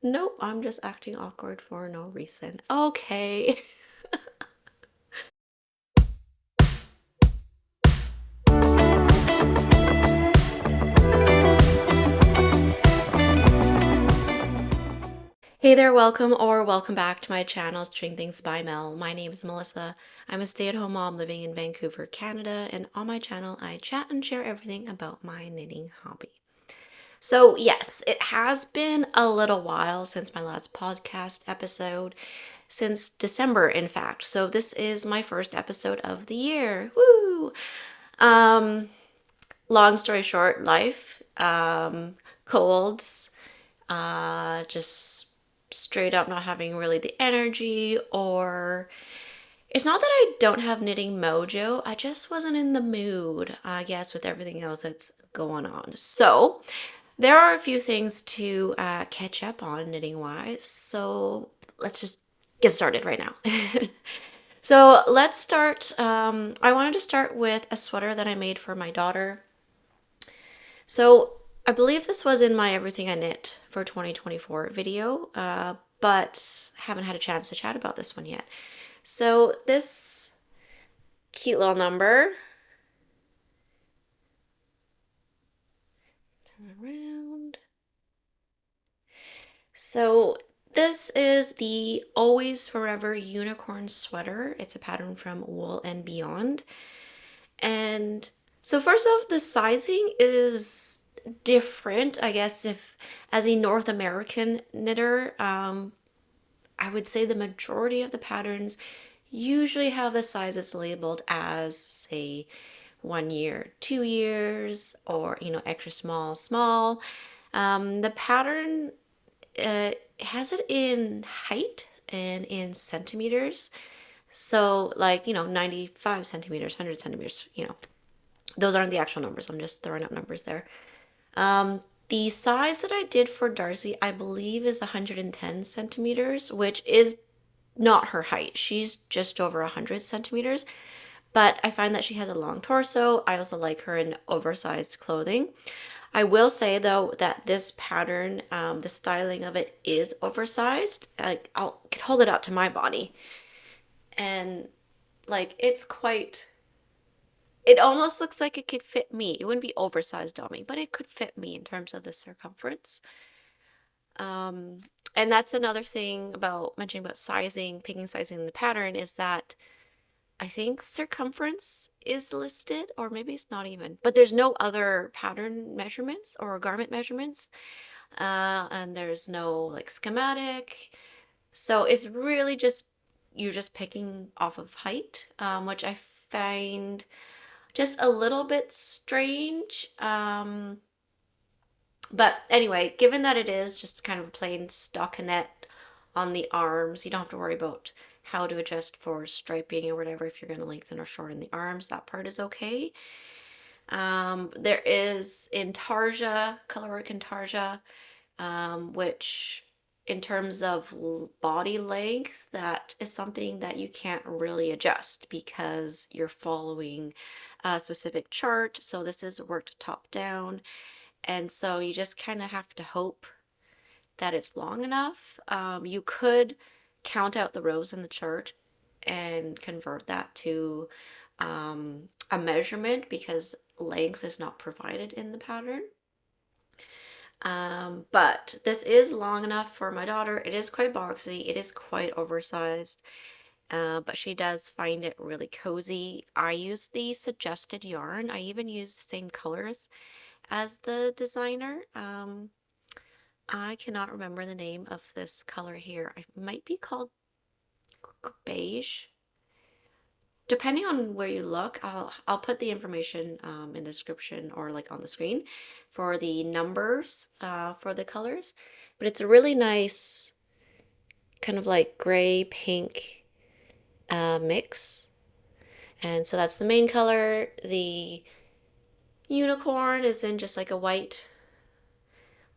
Nope, I'm just acting awkward for no reason. Okay. Hey there, welcome back to my channel, String Things by Mel. My name is Melissa. I'm a stay-at-home mom living in Vancouver, Canada, and on my channel I chat and share everything about my knitting hobby. So yes, it has been a little while since my last podcast episode, since December in fact. So this is my first episode of the year. Woo! Um, Long story short, life, colds, just straight up not having really the energy, or it's not that I don't have knitting mojo, I just wasn't in the mood, I guess, with everything else that's going on. So there are a few things to catch up on knitting wise. So let's just get started right now. So let's start. I wanted to start with a sweater that I made for my daughter. So I believe this was in my Everything I Knit for 2024 video, but haven't had a chance to chat about this one yet. So this cute little number, turn around. So this is the Always Forever Unicorn Sweater. It's a pattern from Wool and Beyond. And so first off, the sizing is different, I guess, if as a North American knitter, I would say the majority of the patterns usually have the sizes labeled as, say, 1 year, 2 years, or, extra small, small. The pattern has it in height and in centimeters. So, like, 95 centimeters, 100 centimeters, those aren't the actual numbers. I'm just throwing up numbers there. The size that I did for Darcy, I believe, is 110 centimeters, which is not her height. She's just over 100 centimeters, but I find that she has a long torso. I also like her in oversized clothing. I will say though that this pattern, the styling of it is oversized. I'll hold it out to my body, and like it almost looks like it could fit me. It wouldn't be oversized on me, but it could fit me in terms of the circumference. Um, and that's another thing about mentioning about sizing, picking sizing in the pattern, is that I think circumference is listed, or maybe it's not even, but there's no other pattern measurements or garment measurements. And there's no like schematic. So it's really just, you're just picking off of height, which I find just a little bit strange. But anyway, given that it is just kind of a plain stockinette on the arms, you don't have to worry about how to adjust for striping or whatever. If you're going to lengthen or shorten the arms, that part is okay. There is intarsia, colorwork intarsia, which in terms of body length, that is something that you can't really adjust because you're following a specific chart. So this is worked top down. And so you just kind of have to hope that it's long enough. You could count out the rows in the chart and convert that to a measurement, because length is not provided in the pattern. But this is long enough for my daughter. It is quite boxy. It is quite oversized. But she does find it really cozy. I use the suggested yarn. I even use the same colors as the designer. I cannot remember the name of this color here. It might be called beige. Depending on where you look, I'll put the information in the description or like on the screen for the numbers for the colors. But it's a really nice kind of like gray pink mix. And so that's the main color. The unicorn is in just like a white.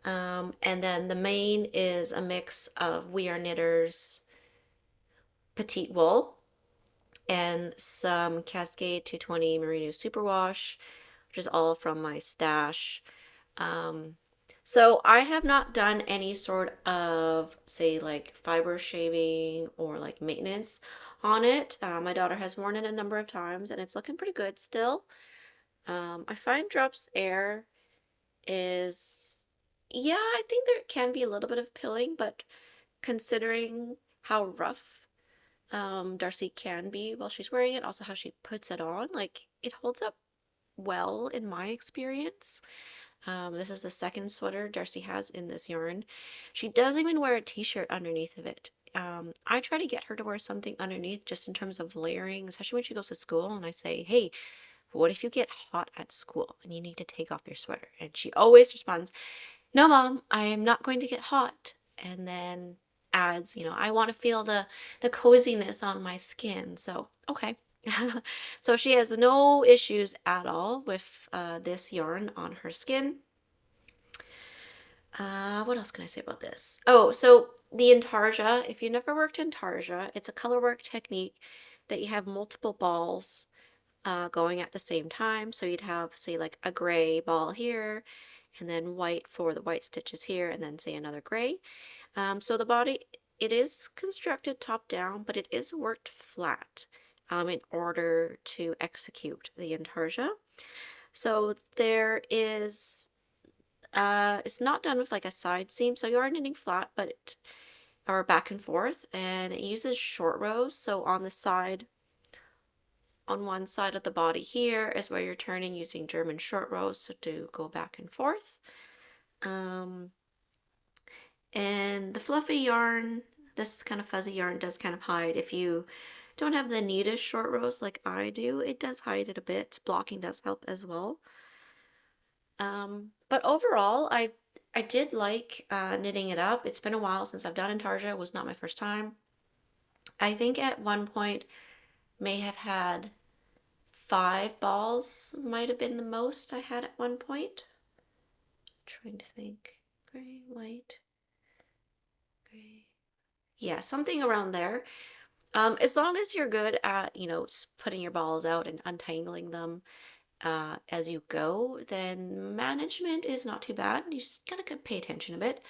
And then the main is a mix of We Are Knitters petite wool and some Cascade 220 Merino Superwash, which is all from my stash. So I have not done any sort of, say, like fiber shaving or like maintenance on it. My daughter has worn it a number of times and it's looking pretty good still. I find drops air is, yeah, I think there can be a little bit of pilling, but considering how rough Darcy can be while she's wearing it, also how she puts it on, like it holds up well in my experience. This is the second sweater Darcy has in this yarn. She does even wear a t-shirt underneath of it. I try to get her to wear something underneath just in terms of layering, especially when she goes to school, and I say, hey, what if you get hot at school and you need to take off your sweater? And she always responds, no, Mom, I am not going to get hot. And then adds, I want to feel the coziness on my skin. So, okay. So she has no issues at all with this yarn on her skin. What else can I say about this? Oh, so the intarsia, if you never worked intarsia, it's a color work technique that you have multiple balls going at the same time. So you'd have, say, like a gray ball here, and then white for the white stitches here, and then say another gray. So the body, it is constructed top down, but it is worked flat in order to execute the intarsia. So there is, it's not done with like a side seam, so you are knitting flat, but or back and forth, and it uses short rows. So on the side, on one side of the body here is where you're turning using German short rows so to go back and forth. And the fluffy yarn, this kind of fuzzy yarn does kind of hide. If you don't have the neatest short rows like I do, it does hide it a bit. Blocking does help as well. But overall, I did like knitting it up. It's been a while since I've done intarsia. It was not my first time. I think at one point may have had 5 balls, might have been the most I had at one point. Trying to think. Gray, white, gray. Yeah, something around there. As long as you're good at, putting your balls out and untangling them as you go, then management is not too bad. You just gotta pay attention a bit.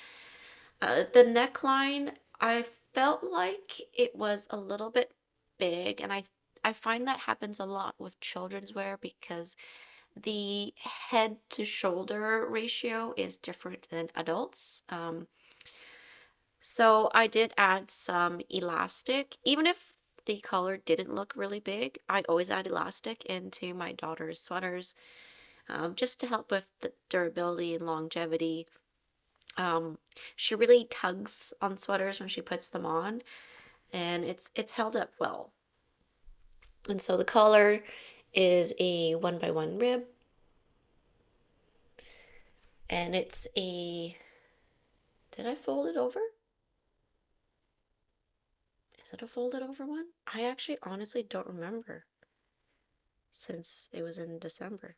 The neckline, I felt like it was a little bit big, and I find that happens a lot with children's wear because the head to shoulder ratio is different than adults. So I did add some elastic. Even if the collar didn't look really big, I always add elastic into my daughter's sweaters just to help with the durability and longevity. She really tugs on sweaters when she puts them on, and it's held up well. And so the collar is a 1x1 rib, and it's a, did I fold it over? Is it a folded over one? I actually honestly don't remember since it was in December.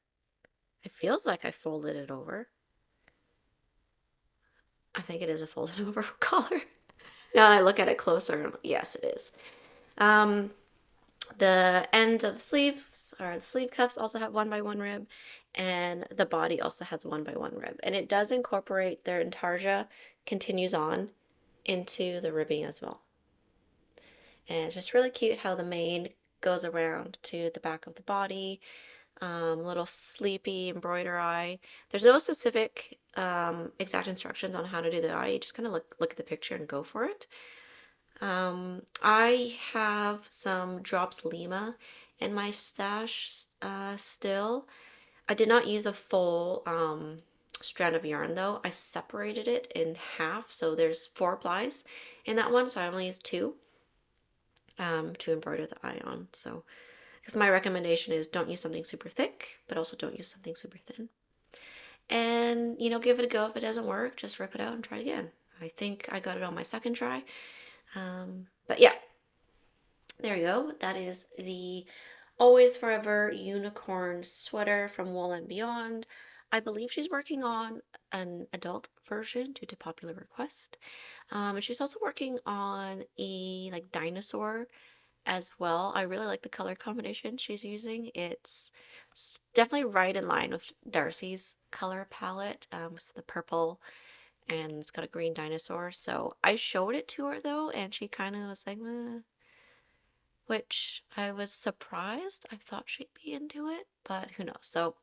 It feels like I folded it over. I think it is a folded over collar. Now I look at it closer, yes, it is. The end of the sleeves, or the sleeve cuffs, also have 1x1 rib, and the body also has 1x1 rib. And it does incorporate their intarsia, continues on into the ribbing as well. And it's just really cute how the mane goes around to the back of the body. Little sleepy embroider eye. There's no specific exact instructions on how to do the eye. You just kind of look at the picture and go for it. I have some Drops Lima in my stash still. I did not use a full strand of yarn though. I separated it in half, so there's 4 plies in that one, so I only used 2 to embroider the eye on. So because my recommendation is don't use something super thick, but also don't use something super thin. And, give it a go. If it doesn't work, just rip it out and try it again. I think I got it on my second try. But yeah, there you go. That is the Always Forever unicorn sweater from Wool & Beyond. I believe she's working on an adult version due to popular request. And she's also working on a like dinosaur as well. I really like the color combination she's using. It's definitely right in line with Darcy's color palette. So the purple and it's got a green dinosaur. So I showed it to her though, and she kind of was like, "Meh," which I was surprised. I thought she'd be into it, but who knows? So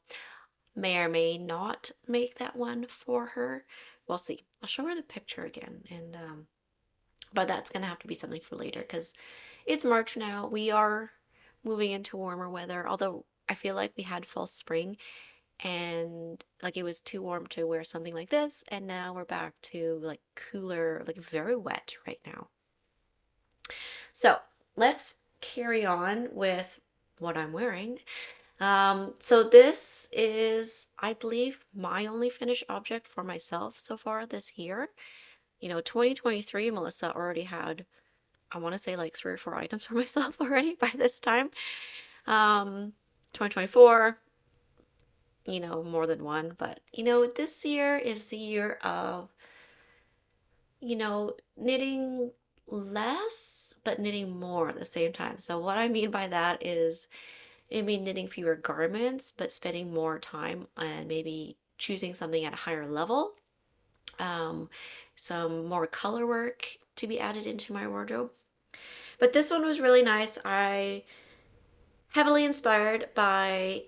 may or may not make that one for her. We'll see. I'll show her the picture again, and but that's gonna have to be something for later because it's March now. We are moving into warmer weather, although I feel like we had full spring and like it was too warm to wear something like this, and now we're back to like cooler, like very wet right now. So let's carry on with what I'm wearing. So this is, I believe, my only finished object for myself so far this year. 2023, Melissa already had, I want to say like 3 or 4 items for myself already by this time. 2024, more than one, but this year is the year of, knitting less, but knitting more at the same time. So what I mean by that is it mean knitting fewer garments, but spending more time and maybe choosing something at a higher level. Um, some more color work to be added into my wardrobe. But this one was really nice. I heavily inspired by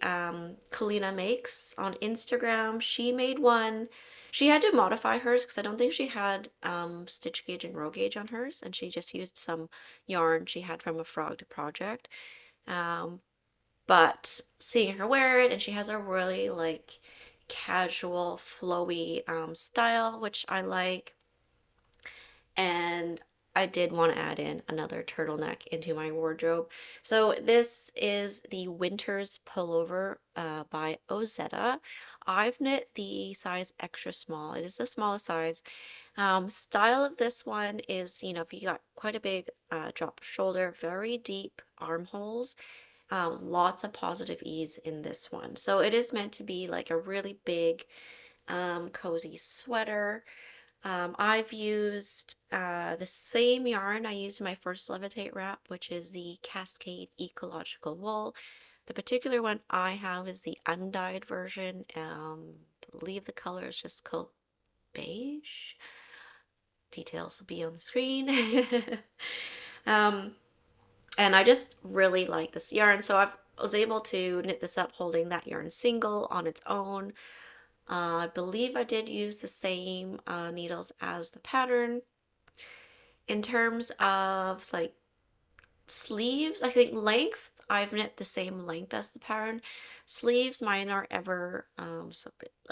Colina Makes on Instagram. She made one. She had to modify hers because I don't think she had stitch gauge and row gauge on hers, and she just used some yarn she had from a frog project. Um, but seeing her wear it, and she has a really like casual, flowy style, which I like. And I did want to add in another turtleneck into my wardrobe. So this is the Winters Pullover by Ozetta. I've knit the size extra small. It is the smallest size. Style of this one is, if you got quite a big drop shoulder, very deep armholes, lots of positive ease in this one. So it is meant to be like a really big, cozy sweater. I've used the same yarn I used in my first Levitate wrap, which is the Cascade Ecological Wool. The particular one I have is the undyed version. I believe the color is just called beige. Details will be on the screen. um, and I just really like this yarn, so I was able to knit this up holding that yarn single on its own. I believe I did use the same needles as the pattern. In terms of like sleeves, I think length, I've knit the same length as the pattern. Sleeves, mine are ever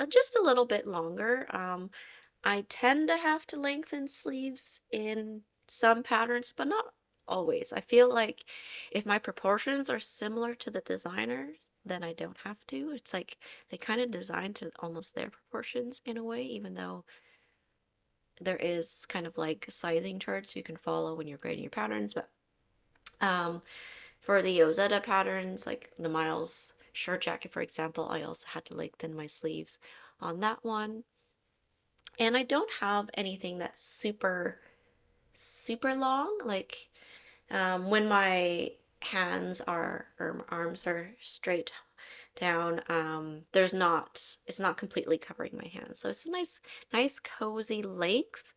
just a little bit longer. I tend to have to lengthen sleeves in some patterns, but not always. I feel like if my proportions are similar to the designers, then I don't have to. It's like they kind of design to almost their proportions in a way, even though there is kind of like sizing charts you can follow when you're grading your patterns. But um, for the Ozetta patterns, like the Miles shirt jacket, for example, I also had to lengthen my sleeves on that one. And I don't have anything that's super, super long. Like when my hands are, or arms are straight down, it's not completely covering my hands. So it's a nice cozy length.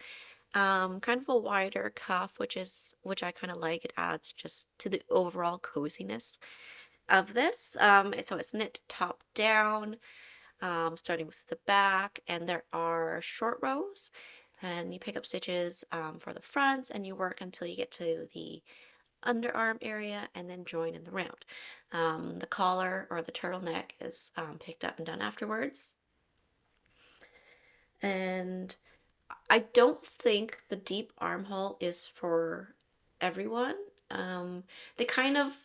Kind of a wider cuff, which I kind of like. It adds just to the overall coziness of this. So it's knit top down, starting with the back, and there are short rows, and you pick up stitches for the fronts, and you work until you get to the underarm area and then join in the round. The collar or the turtleneck is picked up and done afterwards. And I don't think the deep armhole is for everyone. They kind of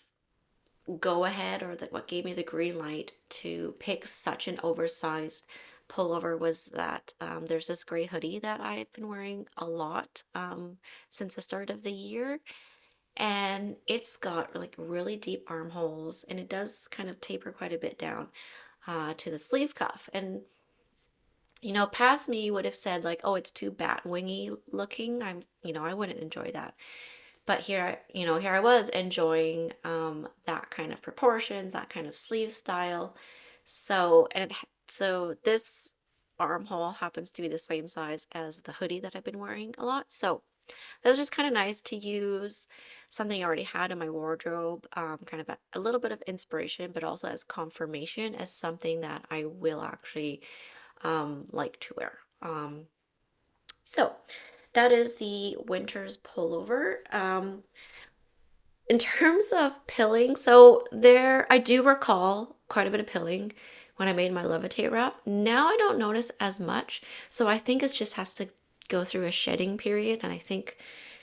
go ahead, or what gave me the green light to pick such an oversized pullover was that there's this gray hoodie that I've been wearing a lot since the start of the year. And it's got like really deep armholes, and it does kind of taper quite a bit down to the sleeve cuff. And past me would have said like, oh, it's too bat wingy looking. I wouldn't enjoy that. But here I was enjoying that kind of proportions, that kind of sleeve style. So this armhole happens to be the same size as the hoodie that I've been wearing a lot. So that was just kind of nice to use something I already had in my wardrobe, kind of a little bit of inspiration, but also as confirmation as something that I will actually like to wear. So that is the Winters Pullover. In terms of pilling, so there I do recall quite a bit of pilling when I made my levitate wrap. Now I don't notice as much, so I think it just has to go through a shedding period, and I think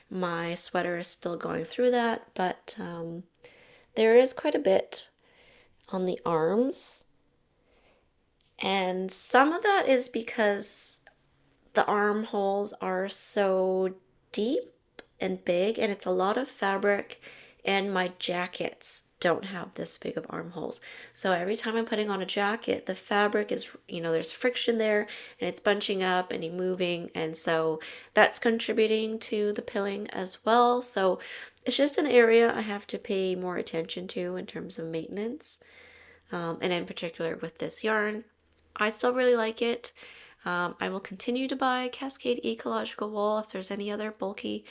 my sweater is still going through that, but there is quite a bit on the arms, and some of that is because the armholes are so deep and big, and it's a lot of fabric, and my jackets don't have this big of armholes. So every time I'm putting on a jacket, the fabric is, there's friction there, and it's bunching up and moving, and so that's contributing to the pilling as well. So it's just an area I have to pay more attention to in terms of maintenance, and in particular with this yarn. I still really like it. I will continue to buy Cascade Ecological Wool if there's any other bulky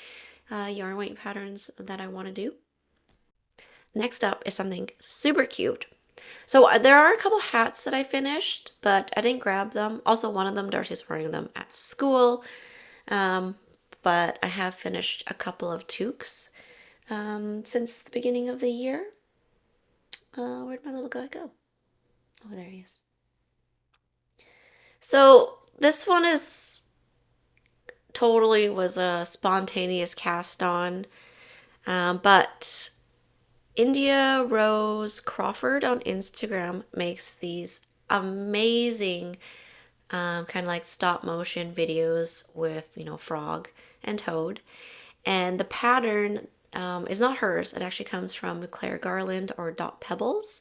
yarn weight patterns that I want to do. Next up is something super cute. So there are a couple hats that I finished, but I didn't grab them. Also, one of them, Darcy's wearing them at school. But I have finished a couple of toques since the beginning of the year. Where'd my little guy go? Oh, there he is. So this one is totally was a spontaneous cast on, but India Rose Crawford on Instagram makes these amazing kind of like stop motion videos with, frog and toad. And the pattern is not hers. It actually comes from Claire Garland or Dot Pebbles.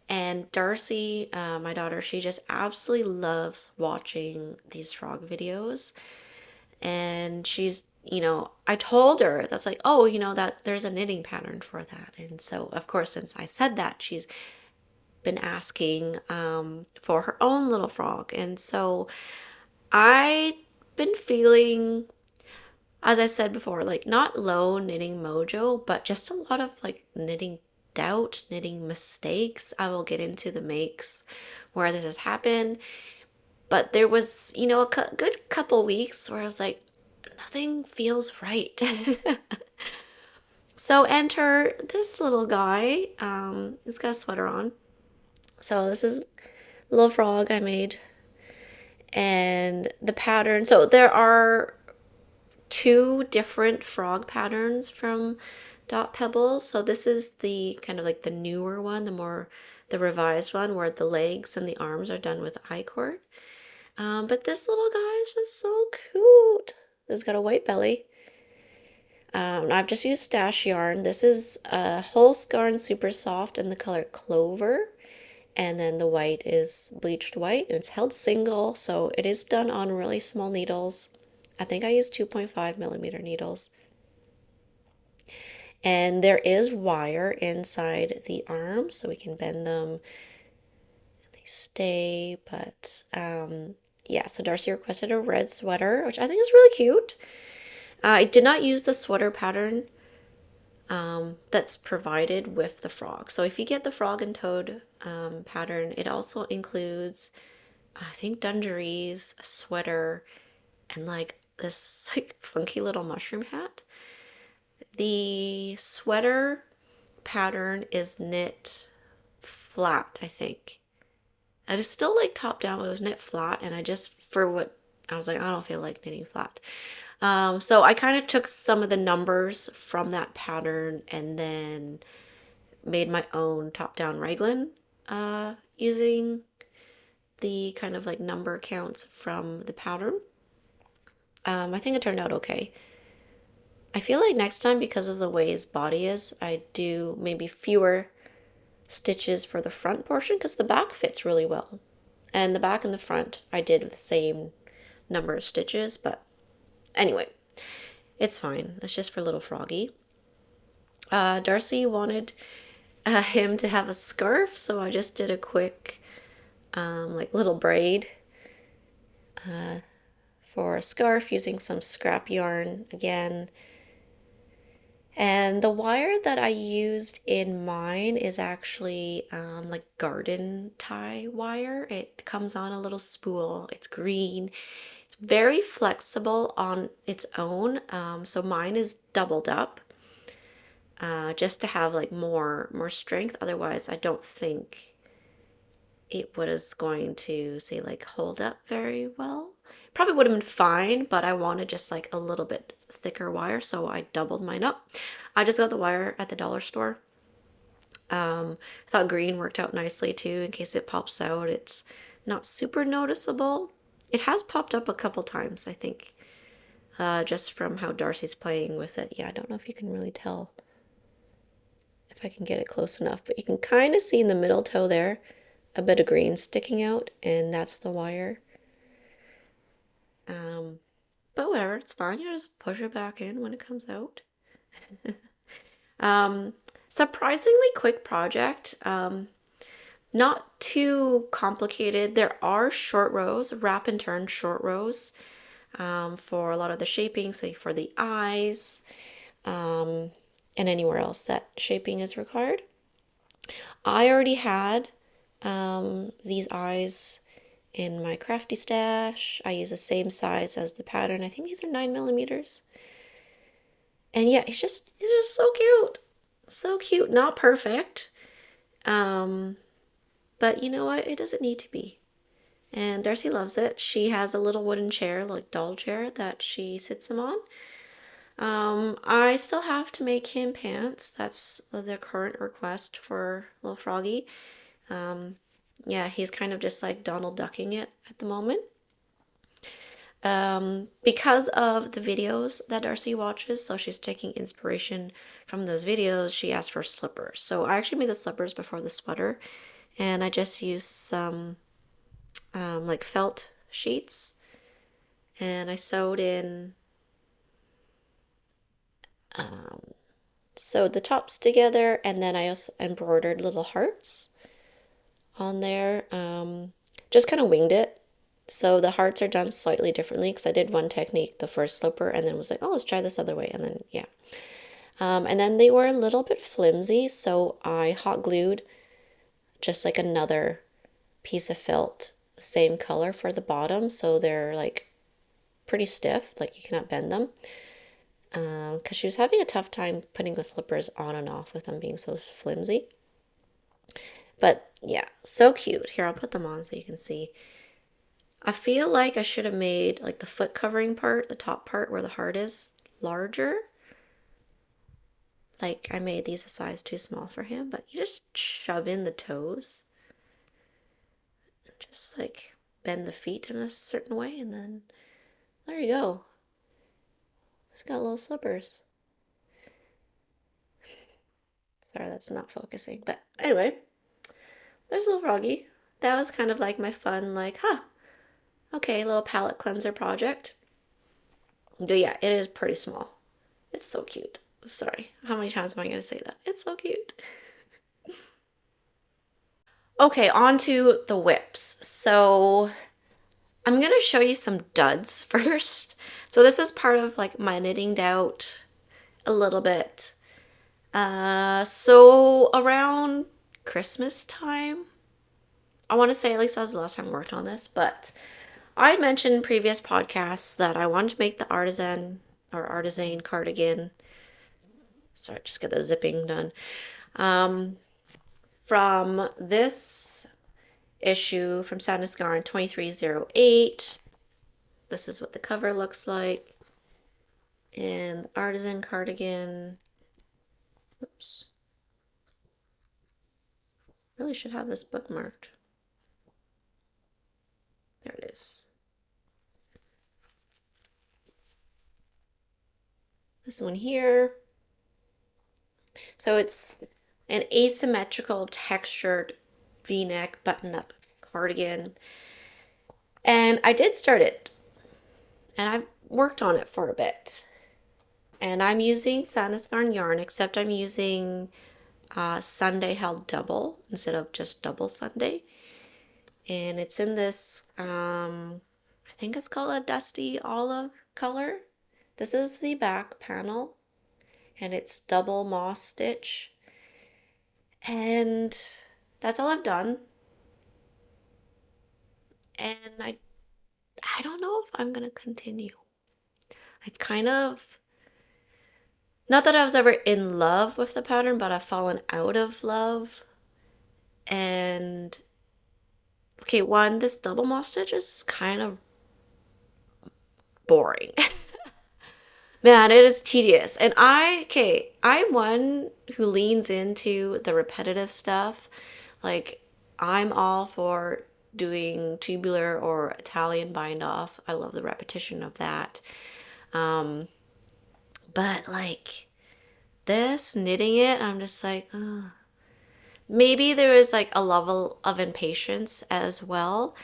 And Darcy, my daughter, she just absolutely loves watching these frog videos. And she's, I told her that's like, oh, that there's a knitting pattern for that. And so, of course, since I said that, she's been asking for her own little frog. And so I've been feeling, as I said before, like not low knitting mojo, but just a lot of like knitting doubt, knitting mistakes. I will get into the makes where this has happened. But there was, a good couple weeks where I was like, nothing feels right. So enter this little guy. He's got a sweater on. So this is a little frog I made. And the pattern, so there are two different frog patterns from Dot Pebbles. So this is the kind of like the newer one, the revised one where the legs and the arms are done with I-cord. But this little guy is just so cute. He's got a white belly. I've just used stash yarn. This is a whole yarn super soft in the color Clover. And then the white is bleached white, and it's held single, so it is done on really small needles. I think I used 2.5 millimeter needles. And there is wire inside the arm, so we can bend them and they stay. But yeah, so Darcy requested a red sweater, which I think is really cute. I did not use the sweater pattern that's provided with the frog. So if you get the frog and toad pattern, it also includes, I think, dungarees, a sweater, and like this like funky little mushroom hat. The sweater pattern is knit flat, I think. It is still like top down, but it was knit flat, and I was like, I don't feel like knitting flat. So I kind of took some of the numbers from that pattern and then made my own top-down raglan using the kind of like number counts from the pattern. I think it turned out okay. I feel like next time, because of the way his body is, I do maybe fewer stitches for the front portion because the back fits really well. And the back and the front I did with the same number of stitches, but anyway, it's fine. It's just for little froggy. Darcy wanted him to have a scarf, so I just did a quick like little braid for a scarf using some scrap yarn again. And the wire that I used in mine is actually like garden tie wire. It comes on a little spool. It's green. It's very flexible on its own. So mine is doubled up just to have like more strength. Otherwise, I don't think it was going to say like hold up very well. Probably would have been fine, but I wanted just like a little bit thicker wire, so I doubled mine up. I just got the wire at the dollar store. I thought green worked out nicely too in case it pops out. It's not super noticeable. It has popped up a couple times, I think, just from how Darcy's playing with it. Yeah, I don't know if you can really tell if I can get it close enough, but you can kind of see in the middle toe there a bit of green sticking out, and that's the wire. But whatever, it's fine. You just push it back in when it comes out. um, Surprisingly quick project. Not too complicated. There are short rows, wrap and turn short rows for a lot of the shaping, say for the eyes and anywhere else that shaping is required. I already had these eyes in my crafty stash. I use the same size as the pattern. I think these are 9 millimeters. And yeah, he's just so cute. So cute. Not perfect. But you know what? It doesn't need to be. And Darcy loves it. She has a little wooden chair, like doll chair, that she sits him on. I still have to make him pants. That's the current request for little Froggy. Yeah, he's kind of just like Donald ducking it at the moment. Because of the videos that Darcy watches, so she's taking inspiration from those videos, she asked for slippers. So I actually made the slippers before the sweater, and I just used some like felt sheets, and I sewed the tops together, and then I also embroidered little hearts on there. Just kind of winged it. So the hearts are done slightly differently because I did one technique, the first slipper, and then was like, oh, let's try this other way. And then, yeah. And then they were a little bit flimsy, so I hot glued just like another piece of felt, same color for the bottom. So they're like pretty stiff, like you cannot bend them. Because she was having a tough time putting the slippers on and off with them being so flimsy. But yeah, so cute. Here, I'll put them on so you can see. I feel like I should have made like the foot covering part, the top part where the heart is, larger. Like I made these a size too small for him, but you just shove in the toes. Just like bend the feet in a certain way, and then there you go. It's got little slippers. Sorry, that's not focusing. But anyway, there's little Froggy. That was kind of like my fun, like, okay, little palette cleanser project. But yeah, it is pretty small. It's so cute. Sorry, how many times am I going to say that? It's so cute. Okay, on to the WIPs. So I'm going to show you some duds first. So this is part of like my knitting doubt a little bit. So around Christmas time, I want to say at least that was the last time I worked on this, but I mentioned in previous podcasts that I wanted to make the Artisane cardigan. Sorry, just get the zipping done. From this issue from Sadness Garn 2308. This is what the cover looks like. And the Artisane cardigan. Oops. Really should have this bookmarked. There it is. This one here. So it's an asymmetrical textured V-neck button-up cardigan. And I did start it. And I worked on it for a bit. And I'm using Sandisgarn yarn, except I'm using Sunday held double instead of just double Sunday. And it's in this, I think it's called a dusty olive color. This is the back panel, and it's double moss stitch. And that's all I've done. And I don't know if I'm gonna continue. I kind of, not that I was ever in love with the pattern, but I've fallen out of love. And okay, one, this double moss stitch is kind of boring. Man, it is tedious. And I'm one who leans into the repetitive stuff. Like, I'm all for doing tubular or Italian bind off. I love the repetition of that. Um, but like this, knitting it, I'm just like, ugh. Maybe there is like a level of impatience as well.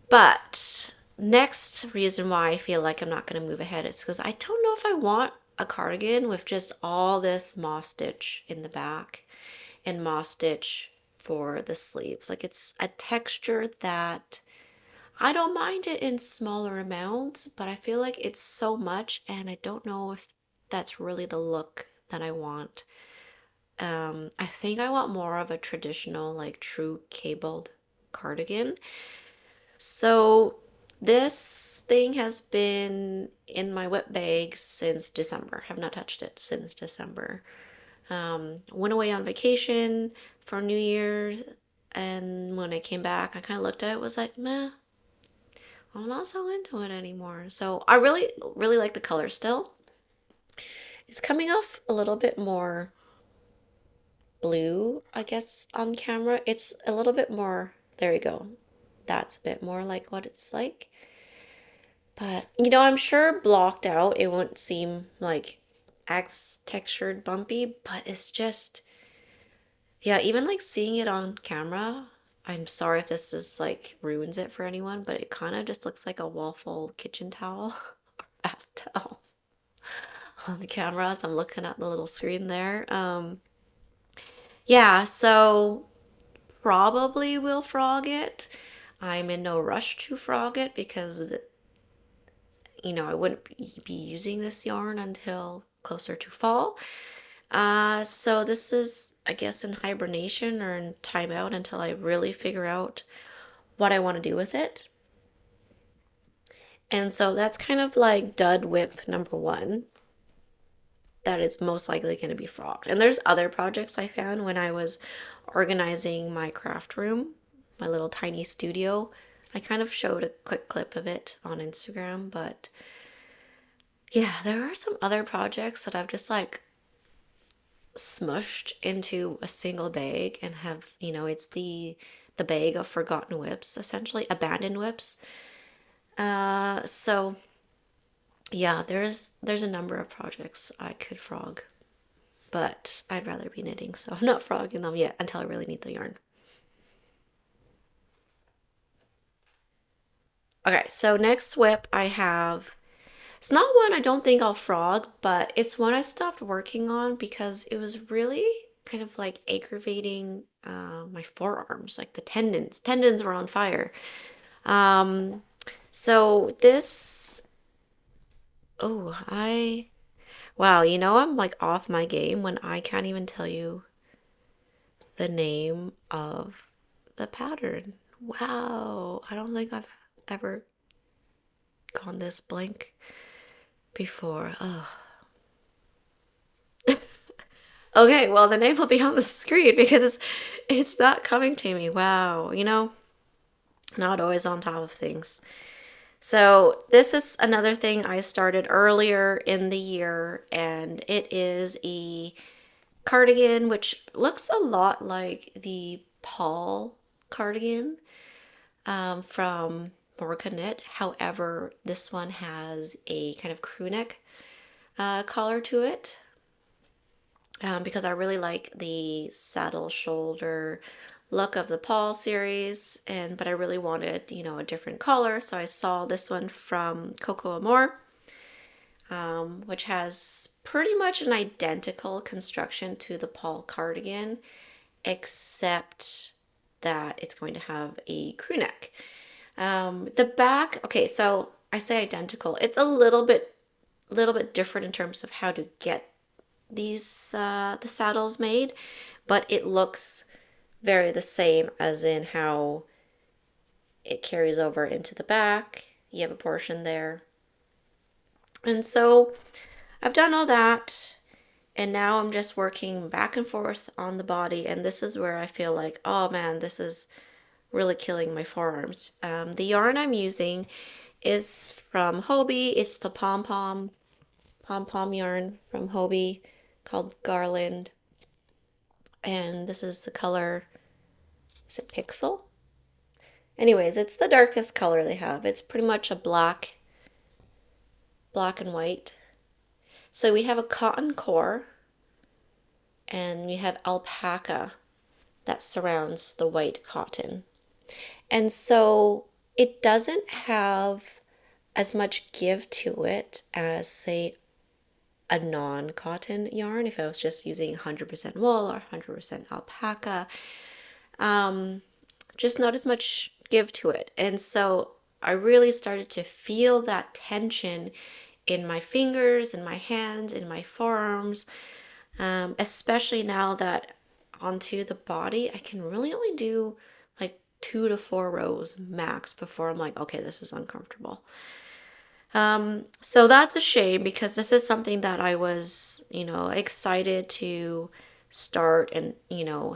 But next reason why I feel like I'm not going to move ahead is because I don't know if I want a cardigan with just all this moss stitch in the back and moss stitch for the sleeves. Like, it's a texture that I don't mind it in smaller amounts, but I feel like it's so much, and I don't know if that's really the look that I want. I think I want more of a traditional, like true cabled cardigan. So this thing has been in my WIP bag since December. Have not touched it since December. Went away on vacation for New Year's, and when I came back, I kind of looked at it, was like, meh, I'm not so into it anymore. So I really, really like the color still. It's coming off a little bit more blue, I guess, on camera. It's a little bit more, there you go. That's a bit more like what it's like. But, I'm sure blocked out, it won't seem like X textured bumpy, but it's just, yeah, even like seeing it on camera, I'm sorry if this is like ruins it for anyone, but it kind of just looks like a waffle kitchen towel or bath towel on the camera as I'm looking at the little screen there. Yeah, so probably will frog it. I'm in no rush to frog it because, I wouldn't be using this yarn until closer to fall. So this is, I guess, in hibernation or in timeout until I really figure out what I want to do with it. And so that's kind of like dud WIP number one. That is most likely going to be frogged. And there's other projects I found when I was organizing my craft room, my little tiny studio. I kind of showed a quick clip of it on Instagram, but yeah, there are some other projects that I've just like smushed into a single bag and have, it's the bag of forgotten WIPs, essentially abandoned WIPs. So yeah, there's a number of projects I could frog, but I'd rather be knitting, so I'm not frogging them yet until I really need the yarn. Okay, so next WIP I have, it's not one I don't think I'll frog, but it's one I stopped working on because it was really kind of like aggravating my forearms, like the tendons. Tendons were on fire. Um, so this, oh, wow, I'm like off my game when I can't even tell you the name of the pattern. Wow, I don't think I've ever gone this blank before. Ugh. Okay, well, the name will be on the screen because it's not coming to me. Wow, not always on top of things. So this is another thing I started earlier in the year, and it is a cardigan which looks a lot like the Paul cardigan from Morka Knit. However, this one has a kind of crew neck collar to it. Because I really like the saddle shoulder look of the Paul series, but I really wanted, a different color, so I saw this one from Coco Amore. which has pretty much an identical construction to the Paul cardigan, except that it's going to have a crew neck. The back, okay, so I say identical. It's a little bit different in terms of how to get these the saddles made, but it looks very the same as in how it carries over into the back. You have a portion there. And so I've done all that, and now I'm just working back and forth on the body, and this is where I feel like, oh man, this is really killing my forearms. The yarn I'm using is from Hobie. It's the pom pom yarn from Hobie called Garland. And this is the color, is it Pixel? Anyways, it's the darkest color they have. It's pretty much a black and white. So we have a cotton core and we have alpaca that surrounds the white cotton. And so it doesn't have as much give to it as, say, a non-cotton yarn. If I was just using 100% wool or 100% alpaca, just not as much give to it. And so I really started to feel that tension in my fingers, in my hands, in my forearms, especially now that onto the body, I can really only do like 2 to 4 rows max before I'm like, okay, this is uncomfortable. So that's a shame because this is something that I was, excited to start and,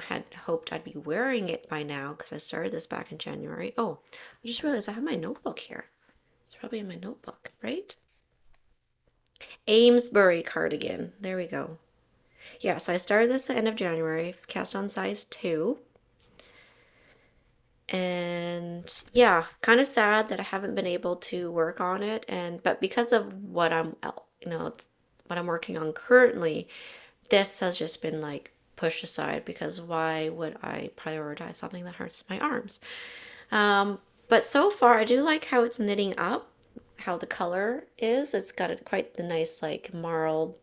had hoped I'd be wearing it by now because I started this back in January. Oh, I just realized I have my notebook here. It's probably in my notebook, right? Amesbury Cardigan. There we go. Yeah, so I started this at the end of January, cast on size 2. And yeah, kind of sad that I haven't been able to work on it, but because of what what I'm working on currently, this has just been like pushed aside because why would I prioritize something that hurts my arms? But so far I do like how it's knitting up, how the color is. It's got quite the nice like marled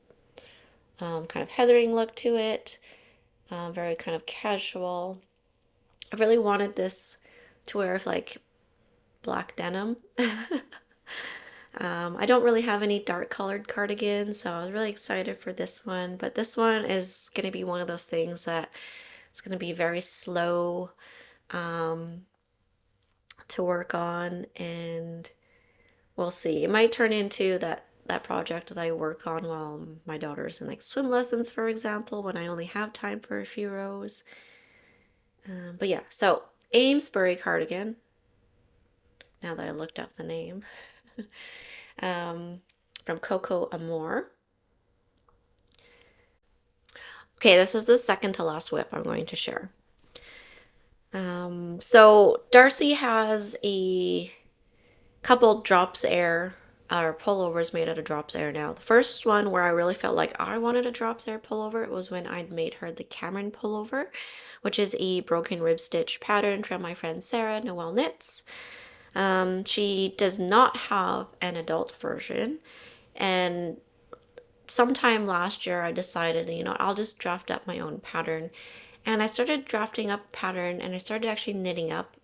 kind of heathering look to it, very kind of casual. I really wanted this to wear with like black denim. I don't really have any dark colored cardigans, so I was really excited for this one. But this one is going to be one of those things that it's going to be very slow to work on, and we'll see. It might turn into that project that I work on while my daughter's in like swim lessons, for example, when I only have time for a few rows. But yeah, so Amesbury Cardigan, now that I looked up the name, from Coco Amour. Okay, this is the second to last WIP I'm going to share. So Darcy has a couple drops air or pullovers made out of drops air now. The first one where I really felt like I wanted a drops air pullover, it was when I'd made her the Cameron pullover, which is a broken rib stitch pattern from my friend Sarah Noel Knits. She does not have an adult version, and sometime last year I decided, I'll just draft up my own pattern. And I started drafting up a pattern and I started actually knitting up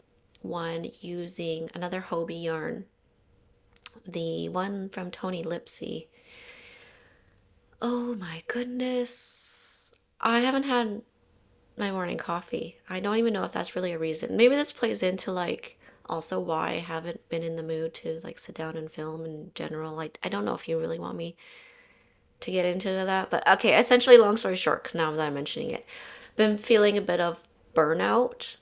one using another Hobie yarn, the one from Tony Lipsy. Oh my goodness. I haven't had my morning coffee. I don't even know if that's really a reason. Maybe this plays into like also why I haven't been in the mood to like sit down and film in general. Like, I don't know if you really want me to get into that, but okay, essentially long story short, because now that I'm mentioning it, been feeling a bit of burnout.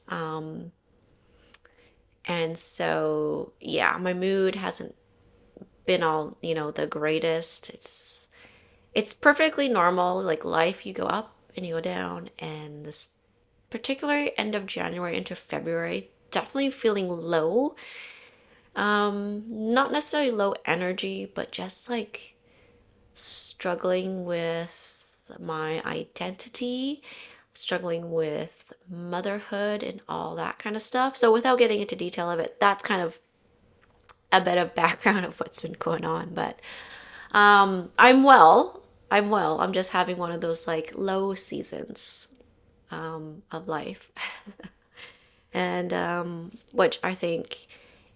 And so yeah, my mood hasn't been all, the greatest. It's perfectly normal. Like life, you go up and you go down, and this particular end of January into February, definitely feeling low. Not necessarily low energy, but just like struggling with my identity, struggling with motherhood and all that kind of stuff. So without getting into detail of it, that's kind of a bit of background of what's been going on. But I'm well. I'm well. I'm just having one of those like low seasons of life. And which I think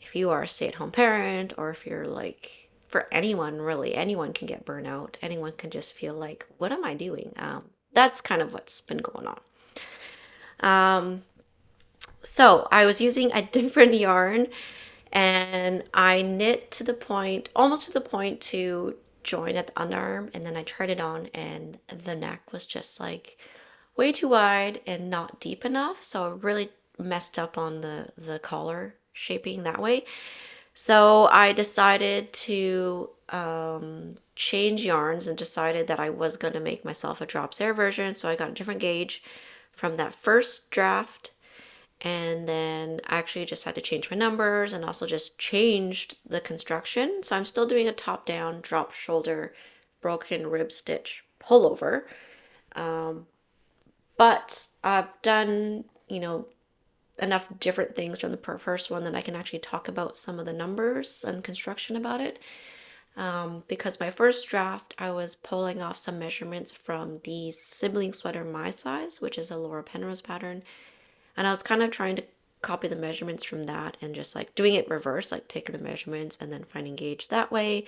if you are a stay-at-home parent or if you're like for anyone really, anyone can get burnout. Anyone can just feel like, what am I doing? That's kind of what's been going on. Um, so I was using a different yarn and I knit to the point, almost to the point to join at the underarm, and then I tried it on and the neck was just like way too wide and not deep enough, so it really messed up on the collar shaping that way. So I decided to change yarns and decided that I was going to make myself a drops air version, so I got a different gauge from that first draft, and then I actually just had to change my numbers and also just changed the construction. So I'm still doing a top down drop shoulder broken rib stitch pullover. But I've done, enough different things from the first one that I can actually talk about some of the numbers and construction about it. Because my first draft, I was pulling off some measurements from the sibling sweater my size, which is a Laura Penrose pattern. And I was kind of trying to copy the measurements from that and just like doing it reverse, like taking the measurements and then finding gauge that way.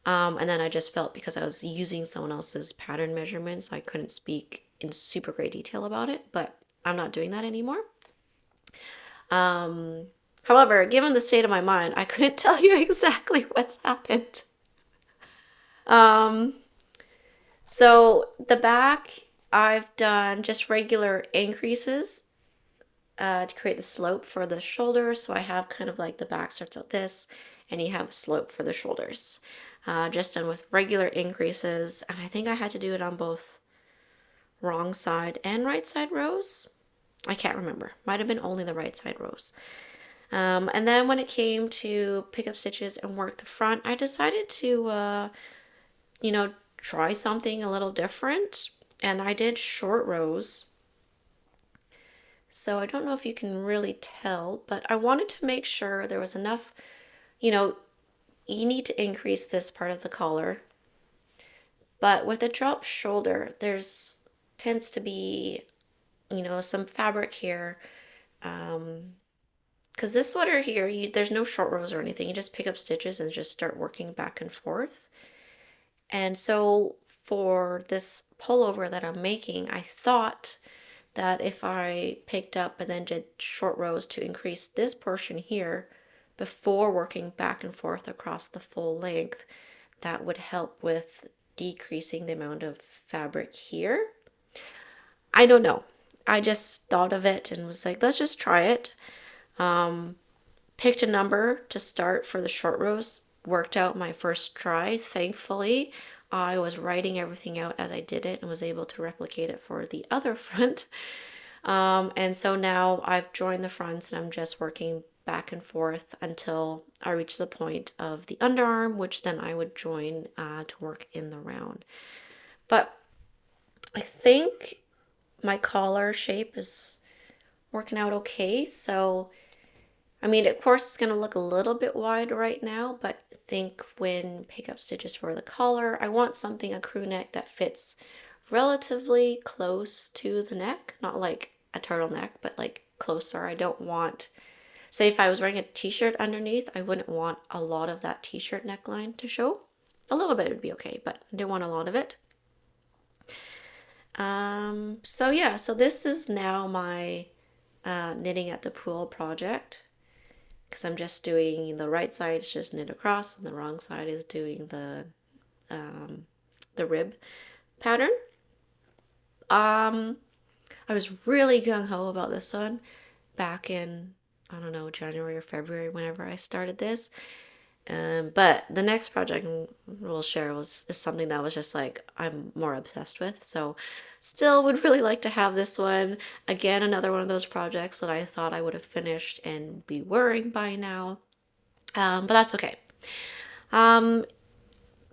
And then I just felt because I was using someone else's pattern measurements, I couldn't speak in super great detail about it, but I'm not doing that anymore. However, given the state of my mind, I couldn't tell you exactly what's happened. Um, so the back, I've done just regular increases to create the slope for the shoulders. So I have kind of like the back starts out this, and you have a slope for the shoulders. Just done with regular increases, and I think I had to do it on both wrong side and right side rows. I can't remember. Might have been only the right side rows. And then when it came to pick up stitches and work the front, I decided to, try something a little different. And I did short rows. So I don't know if you can really tell, but I wanted to make sure there was enough, you need to increase this part of the collar. But with a drop shoulder, there's tends to be, some fabric here. Because this sweater here, there's no short rows or anything. You just pick up stitches and just start working back and forth. And so for this pullover that I'm making, I thought that if I picked up and then did short rows to increase this portion here before working back and forth across the full length, that would help with decreasing the amount of fabric here. I don't know. I just thought of it and was like, let's just try it. Picked a number to start for the short rows, worked out my first try. Thankfully, I was writing everything out as I did it and was able to replicate it for the other front. And so now I've joined the fronts and I'm just working back and forth until I reach the point of the underarm, which then I would join to work in the round. But I think my collar shape is working out okay. So, I mean, of course, it's going to look a little bit wide right now, but I think when pick up stitches for the collar, I want something, a crew neck that fits relatively close to the neck, not like a turtleneck, but like closer. I don't want, say if I was wearing a t-shirt underneath, I wouldn't want a lot of that t-shirt neckline to show. A little bit would be okay, but I don't want a lot of it. So yeah, so this is now my knitting at the pool project, because I'm just doing the right side is just knit across and the wrong side is doing the rib pattern. I was really gung-ho about this one back in, I don't know, January or February, whenever I started this. But the next project we'll share is something that was just like I'm more obsessed with. So still would really like to have this one. Again, another one of those projects that I thought I would have finished and be wearing by now. But that's okay.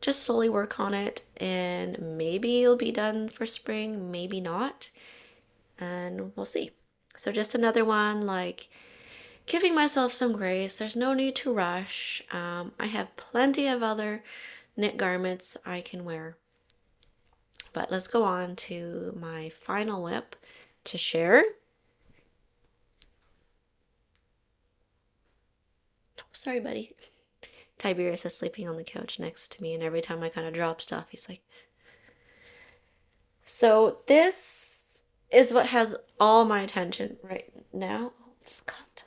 Just slowly work on it and maybe it'll be done for spring, maybe not. And we'll see. So just another one like giving myself some grace. There's no need to rush. I have plenty of other knit garments I can wear. But let's go on to my final WIP to share. Oh, sorry, buddy. Tiberius is sleeping on the couch next to me, and every time I kind of drop stuff, he's like... So this is what has all my attention right now. Let's cut.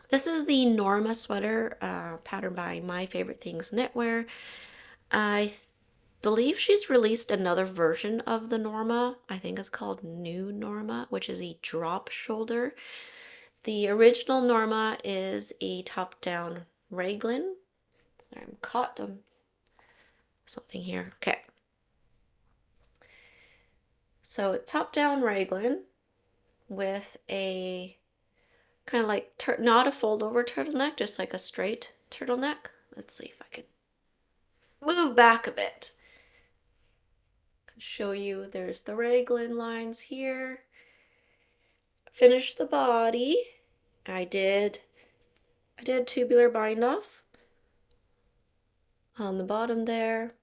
This is the Norma Sweater, patterned by My Favorite Things Knitwear. I believe she's released another version of the Norma. I think it's called New Norma, which is a drop shoulder. The original Norma is a top-down raglan. Sorry, I'm caught on something here. Okay. So top-down raglan with a kind of like, not a fold-over turtleneck, just like a straight turtleneck. Let's see if I can move back a bit. Show you there's the raglan lines here. Finish the body. I did tubular bind off on the bottom there.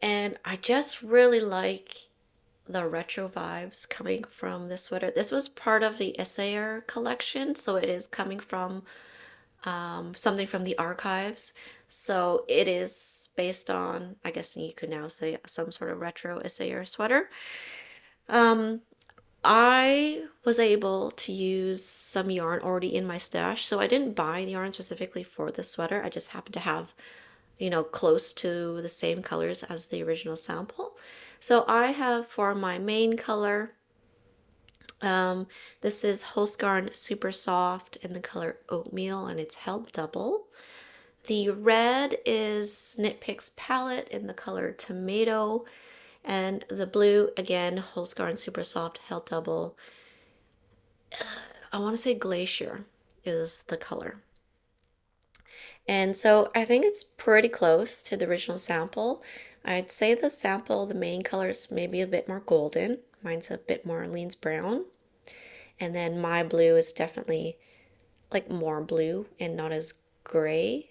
And I just really like the retro vibes coming from this sweater. This was part of the Essayer collection, so it is coming from something from the archives. So it is based on, I guess you could now say, some sort of retro Essayer sweater. I was able to use some yarn already in my stash, so I didn't buy the yarn specifically for this sweater. I just happened to have, you know, close to the same colors as the original sample. So I have for my main color, this is Holsgarn Super Soft in the color Oatmeal, and it's held double. The red is Knit Picks Palette in the color Tomato, and the blue, again, Holsgarn Super Soft, held double. I want to say Glacier is the color. And so I think it's pretty close to the original sample. I'd say the sample, the main color is maybe a bit more golden. Mine's a bit more leans brown. And then my blue is definitely like more blue and not as gray.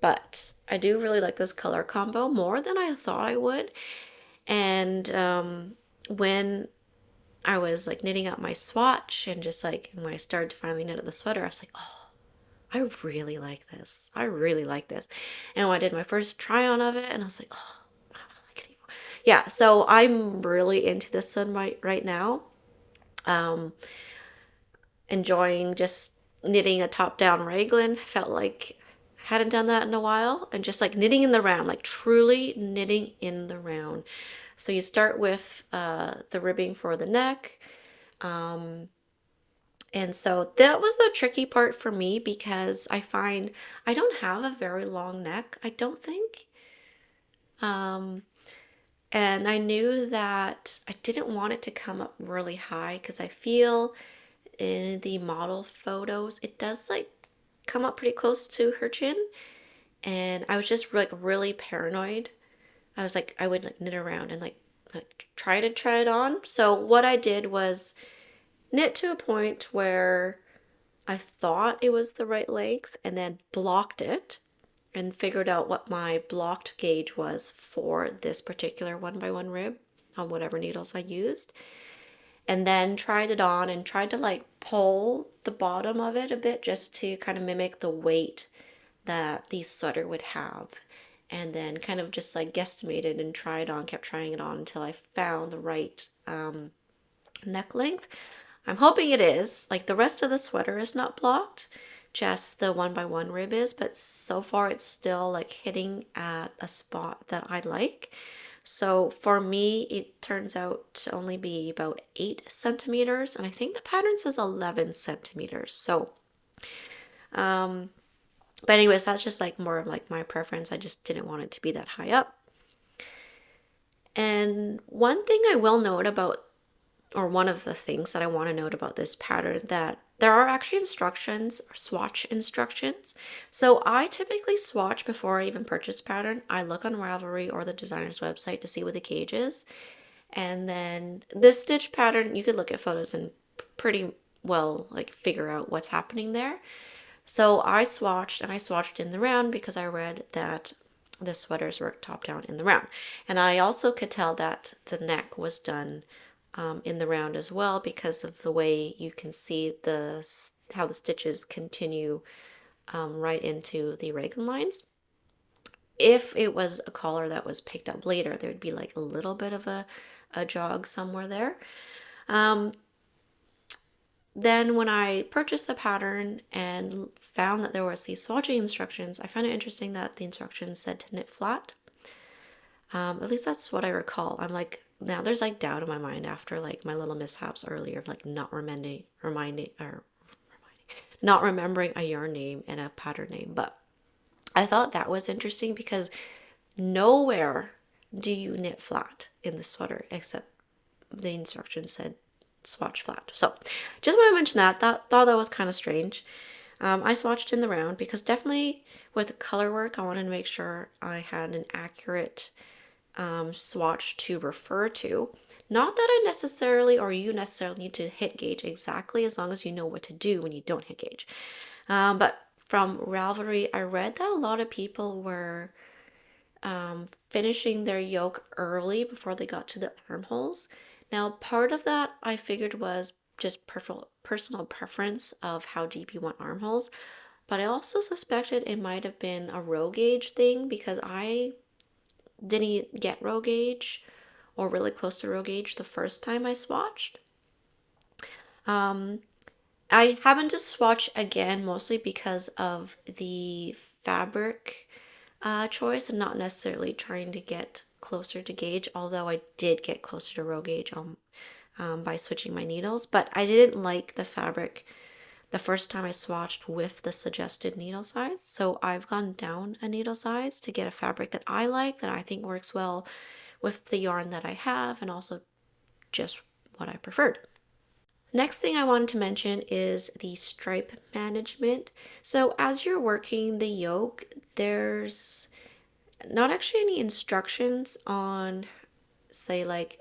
But I do really like this color combo more than I thought I would. And when I was like knitting up my swatch and just like when I started to finally knit up the sweater, I was like, oh, I really like this. I really like this. And when I did my first try on of it, and I was like, oh, I like it even more. Yeah, so I'm really into this one right now. Enjoying just knitting a top-down raglan. Felt like I hadn't done that in a while, and just like knitting in the round, like truly knitting in the round. So you start with the ribbing for the neck. And so that was the tricky part for me because I find I don't have a very long neck, I don't think. And I knew that I didn't want it to come up really high because I feel in the model photos, it does like come up pretty close to her chin. And I was just like really paranoid. I was like, I would like knit around and like try it on. So what I did was knit to a point where I thought it was the right length and then blocked it and figured out what my blocked gauge was for this particular 1x1 rib on whatever needles I used. And then tried it on and tried to like pull the bottom of it a bit just to kind of mimic the weight that the sweater would have. And then kind of just like guesstimated and tried on, kept trying it on until I found the right neck length. I'm hoping it is. Like the rest of the sweater is not blocked, just the 1x1 rib is, but so far it's still like hitting at a spot that I like. So for me, it turns out to only be about 8 centimeters, and I think the pattern says 11 centimeters. So, but anyways, that's just like more of like my preference. I just didn't want it to be that high up. And one thing I will note about, or one of the things that I want to note about this pattern, that there are actually instructions, or swatch instructions. So I typically swatch before I even purchase pattern. I look on Ravelry or the designer's website to see what the gauge is. And then this stitch pattern, you could look at photos and pretty well like figure out what's happening there. So I swatched, and I swatched in the round because I read that the sweaters were top down in the round. And I also could tell that the neck was done in the round as well because of the way you can see how the stitches continue right into the raglan lines. If it was a collar that was picked up later, there would be like a little bit of a jog somewhere there. Um, then when I purchased the pattern and found that there was these swatching instructions, I found it interesting that the instructions said to knit flat. At least that's what I recall. I'm like, now there's like doubt in my mind after like my little mishaps earlier of like not remembering a yarn name and a pattern name. But I thought that was interesting because nowhere do you knit flat in the sweater except the instructions said swatch flat. So just want to mention thought that was kind of strange. I swatched in the round because definitely with the color work, I wanted to make sure I had an accurate swatch to refer to. Not that I necessarily, or you necessarily need to hit gauge exactly, as long as you know what to do when you don't hit gauge. But from Ravelry, I read that a lot of people were finishing their yoke early before they got to the armholes. Now, part of that I figured was just personal preference of how deep you want armholes, but I also suspected it might have been a row gauge thing because I didn't get row gauge or really close to row gauge the first time I swatched. I happened to swatch again mostly because of the fabric choice and not necessarily trying to get closer to gauge, although I did get closer to row gauge by switching my needles. But I didn't like the fabric the first time I swatched with the suggested needle size, so I've gone down a needle size to get a fabric that I like, that I think works well with the yarn that I have, and also just what I preferred. Next thing I wanted to mention is the stripe management. So as you're working the yoke, there's not actually any instructions on, say, like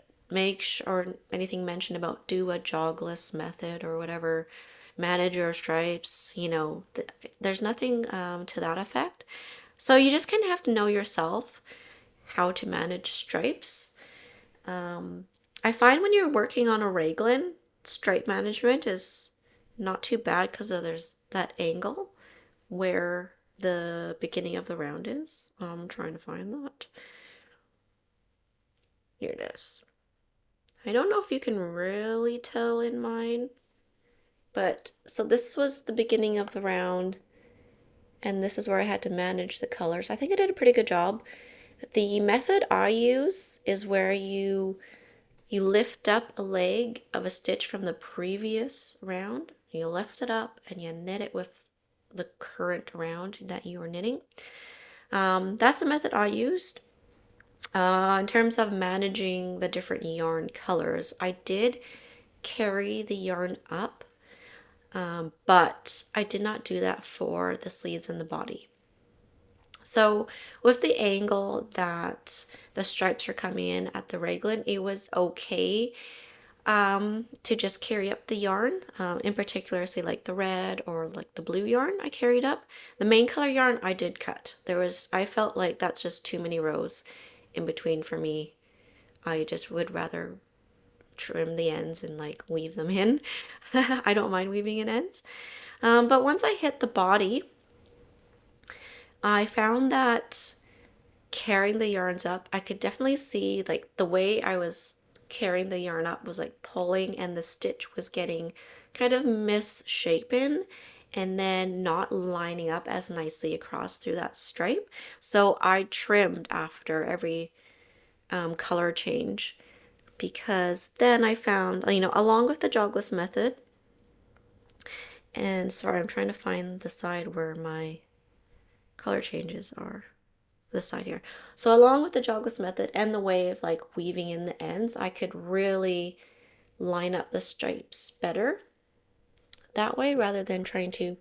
or anything mentioned about do a jogless method or whatever, manage your stripes, there's nothing to that effect. So you just kind of have to know yourself how to manage stripes. I find when you're working on a raglan, stripe management is not too bad because there's that angle where the beginning of the round is. I'm trying to find that. Here it is. I don't know if you can really tell in mine, but so this was the beginning of the round, and this is where I had to manage the colors. I think I did a pretty good job. The method I use is where you lift up a leg of a stitch from the previous round, you lift it up and you knit it with the current round that you are knitting. That's the method I used. In terms of managing the different yarn colors, I did carry the yarn up, but I did not do that for the sleeves and the body. So with the angle that the stripes are coming in at the raglan, it was okay to just carry up the yarn, in particular, say like the red or like the blue yarn I carried up. The main color yarn I did cut. I felt like that's just too many rows in between for me. I just would rather trim the ends and like weave them in. I don't mind weaving in ends. But once I hit the body, I found that carrying the yarns up, I could definitely see like the way I was carrying the yarn up was like pulling, and the stitch was getting kind of misshapen and then not lining up as nicely across through that stripe. So I trimmed after every color change, because then I found, along with the jogless method, and sorry, I'm trying to find the side where my color changes are. This side here. So along with the jogless method and the way of like weaving in the ends, I could really line up the stripes better that way rather than trying to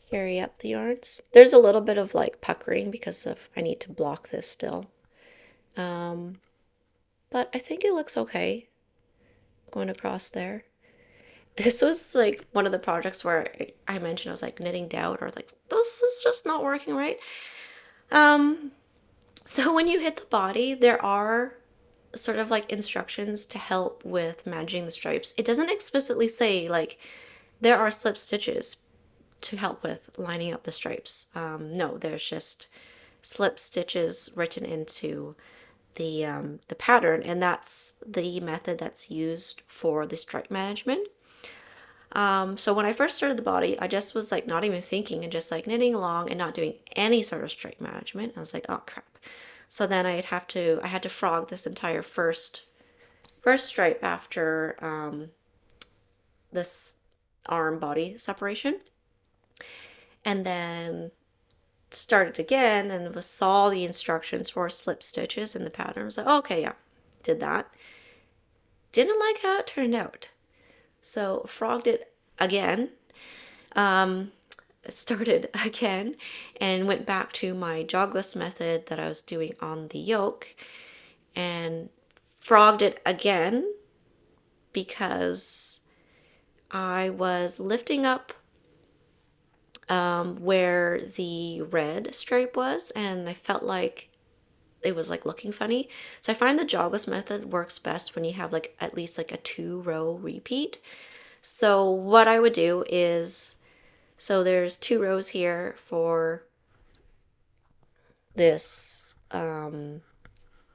carry up the yarns. There's a little bit of like puckering because I need to block this still. But I think it looks okay going across there. This was like one of the projects where I mentioned I was like knitting doubt or like this is just not working right. Um, so when you hit the body, there are sort of like instructions to help with managing the stripes. It doesn't explicitly say like there are slip stitches to help with lining up the stripes. No, there's just slip stitches written into the pattern, and that's the method that's used for the stripe management. So when I first started the body, I just was like not even thinking and just like knitting along and not doing any sort of stripe management. I was like, oh crap. So then I had to frog this entire first stripe after this arm body separation, and then started again and was saw the instructions for slip stitches in the pattern. I was like, oh, okay, yeah, did that. Didn't like how it turned out. So frogged it again, started again, and went back to my jogless method that I was doing on the yoke and frogged it again because I was lifting up where the red stripe was, and I felt like it was like looking funny. So I find the jogless method works best when you have like at least like a 2-row repeat. So what I would do is, so there's 2 rows here for this, where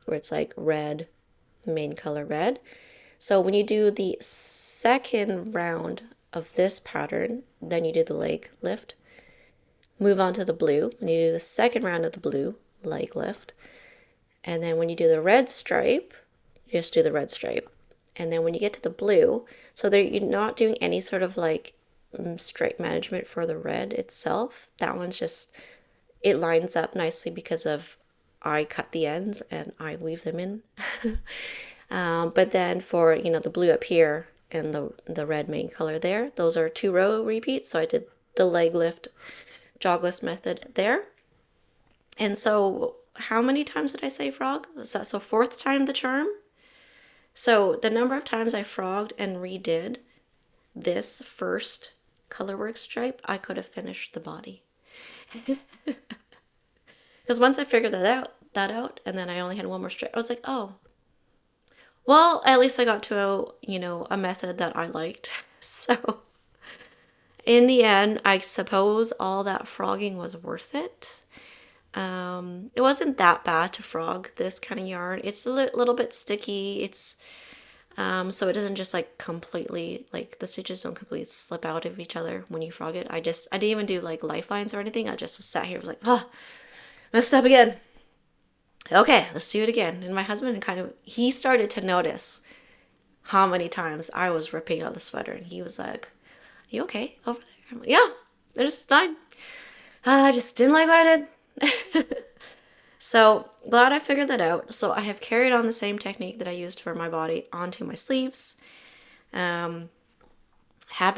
it's like red, main color red. So when you do the second round of this pattern, then you do the leg lift, move on to the blue, and you do the second round of the blue, leg lift. And then when you do the red stripe, you just do the red stripe. And then when you get to the blue, so there you're not doing any sort of like stripe management for the red itself. That one's just, it lines up nicely because of I cut the ends and I weave them in. But then for, you know, the blue up here and the red main color there, those are 2-row repeats. So I did the leg lift jogless method there. And so how many times did I say frog? So fourth time the charm. So the number of times I frogged and redid this first colorwork stripe, I could have finished the body. Because once I figured that out, and then I only had one more stripe, I was like, oh, well, at least I got to a method that I liked. So in the end, I suppose all that frogging was worth it. It wasn't that bad to frog this kind of yarn. It's a little bit sticky. It's so it doesn't just like completely, like the stitches don't completely slip out of each other when you frog it. I didn't even do like lifelines or anything. I just sat here, was like, oh, messed up again. Okay, let's do it again. And my husband he started to notice how many times I was ripping out the sweater, and he was like, you okay over there? I'm like, yeah, it's fine. I just didn't like what I did. So glad I figured that out. So I have carried on the same technique that I used for my body onto my sleeves. Happy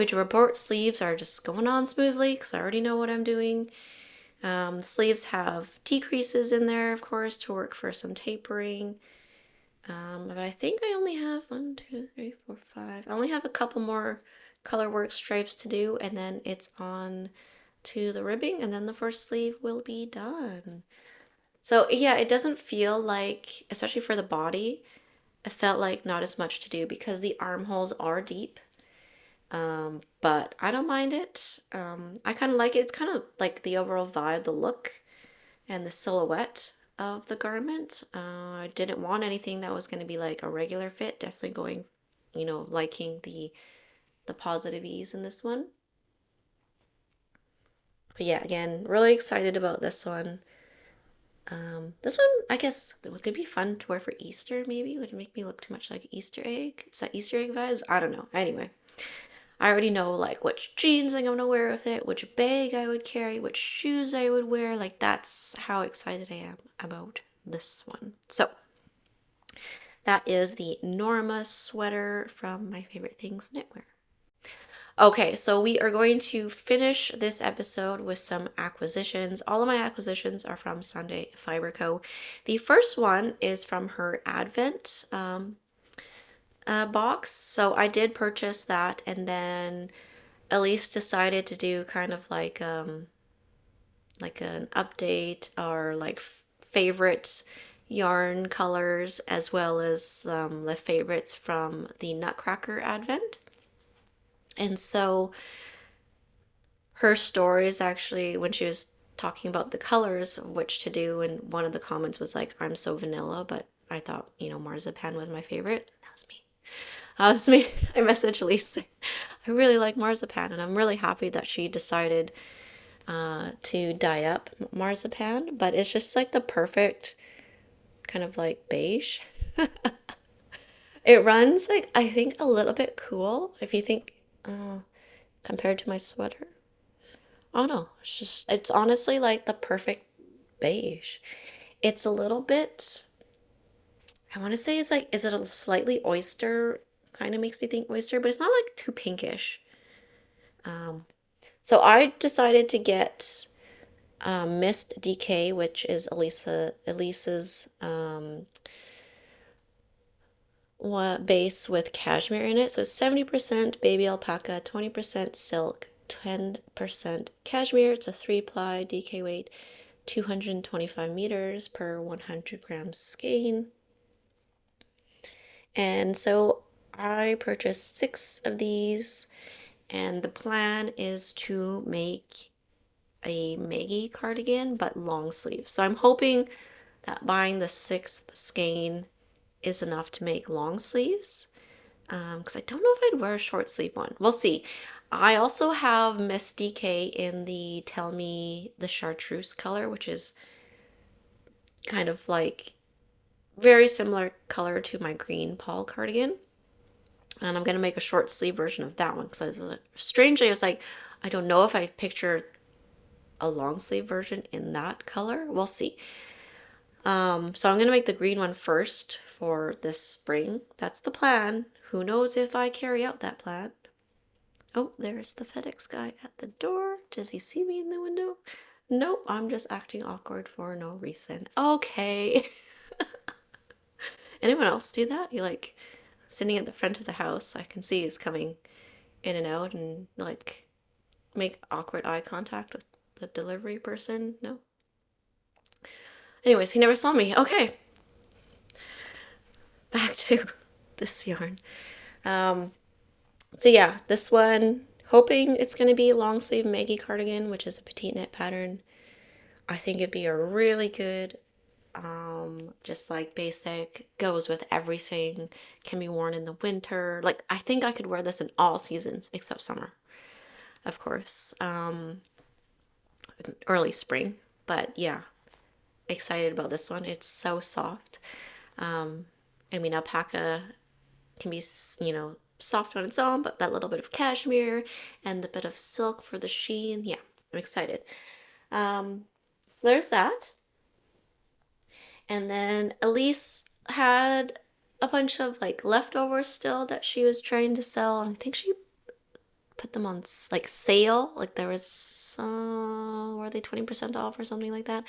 to report sleeves are just going on smoothly because I already know what I'm doing. The sleeves have decreases in there, of course, to work for some tapering. But I think I only have 1, 2, 3, 4, 5. I only have a couple more colorwork stripes to do, and then it's on to the ribbing, and then the first sleeve will be done. So yeah, it doesn't feel like, especially for the body, it felt like not as much to do because the armholes are deep. But I don't mind it. I kind of like it. It's kind of like the overall vibe, the look, and the silhouette of the garment. I didn't want anything that was going to be like a regular fit. Definitely going, liking the positive ease in this one. But yeah, again, really excited about this one. This one, I guess, it could be fun to wear for Easter, maybe. Would it make me look too much like Easter egg? Is that Easter egg vibes? I don't know. Anyway, I already know like which jeans I'm gonna wear with it, which bag I would carry, which shoes I would wear. Like that's how excited I am about this one. So that is the Norma sweater from My Favorite Things Knitwear. Okay, so we are going to finish this episode with some acquisitions. All of my acquisitions are from Sunday Fiber Co. The first one is from her Advent box. So I did purchase that, and then Elise decided to do kind of like an update or like favorite yarn colors, as well as the favorites from the Nutcracker Advent. And so her stories actually, when she was talking about the colors of which to do, and one of the comments was like, I'm so vanilla, but I thought, marzipan was my favorite. That was me. That was me. I messaged Lisa. I really like marzipan, and I'm really happy that she decided to dye up marzipan, but it's just like the perfect kind of like beige. It runs like, I think, a little bit cool if you think compared to my sweater. Oh no, it's honestly like the perfect beige. It's a little bit, I want to say it's like, is it a slightly oyster? Kind of makes me think oyster, but it's not like too pinkish. So I decided to get Mist DK, which is Elise's base with cashmere in it. So it's 70% baby alpaca, 20% silk, 10% cashmere. It's a 3-ply DK weight, 225 meters per 100 grams skein. And so I purchased 6 of these, and the plan is to make a Maggie cardigan, but long sleeve. So I'm hoping that buying the 6th skein is enough to make long sleeves, because I don't know if I'd wear a short sleeve one. We'll see. I also have Miss DK in the Tell Me the Chartreuse color, which is kind of like very similar color to my green Paul cardigan. And I'm going to make a short sleeve version of that one, because strangely I was like, I don't know if I pictured a long sleeve version in that color. We'll see. So I'm going to make the green one first for this spring. That's the plan. Who knows if I carry out that plan. Oh, there's the FedEx guy at the door. Does he see me in the window? Nope, I'm just acting awkward for no reason. Okay. Anyone else do that? You like sitting at the front of the house. I can see he's coming in and out, and like make awkward eye contact with the delivery person. No? Anyways, he never saw me. Okay. Back to this yarn. So yeah, this one, hoping it's going to be a long sleeve Maggie cardigan, which is a petite knit pattern. I think it'd be a really good, just like basic, goes with everything, can be worn in the winter. Like, I think I could wear this in all seasons except summer, of course, early spring. But yeah, excited about this one. It's so soft. I mean, alpaca can be, soft on its own, but that little bit of cashmere and the bit of silk for the sheen. Yeah, I'm excited. There's that. And then Elise had a bunch of like leftovers still that she was trying to sell. I think she put them on like sale. Like there was, were they 20% off or something like that?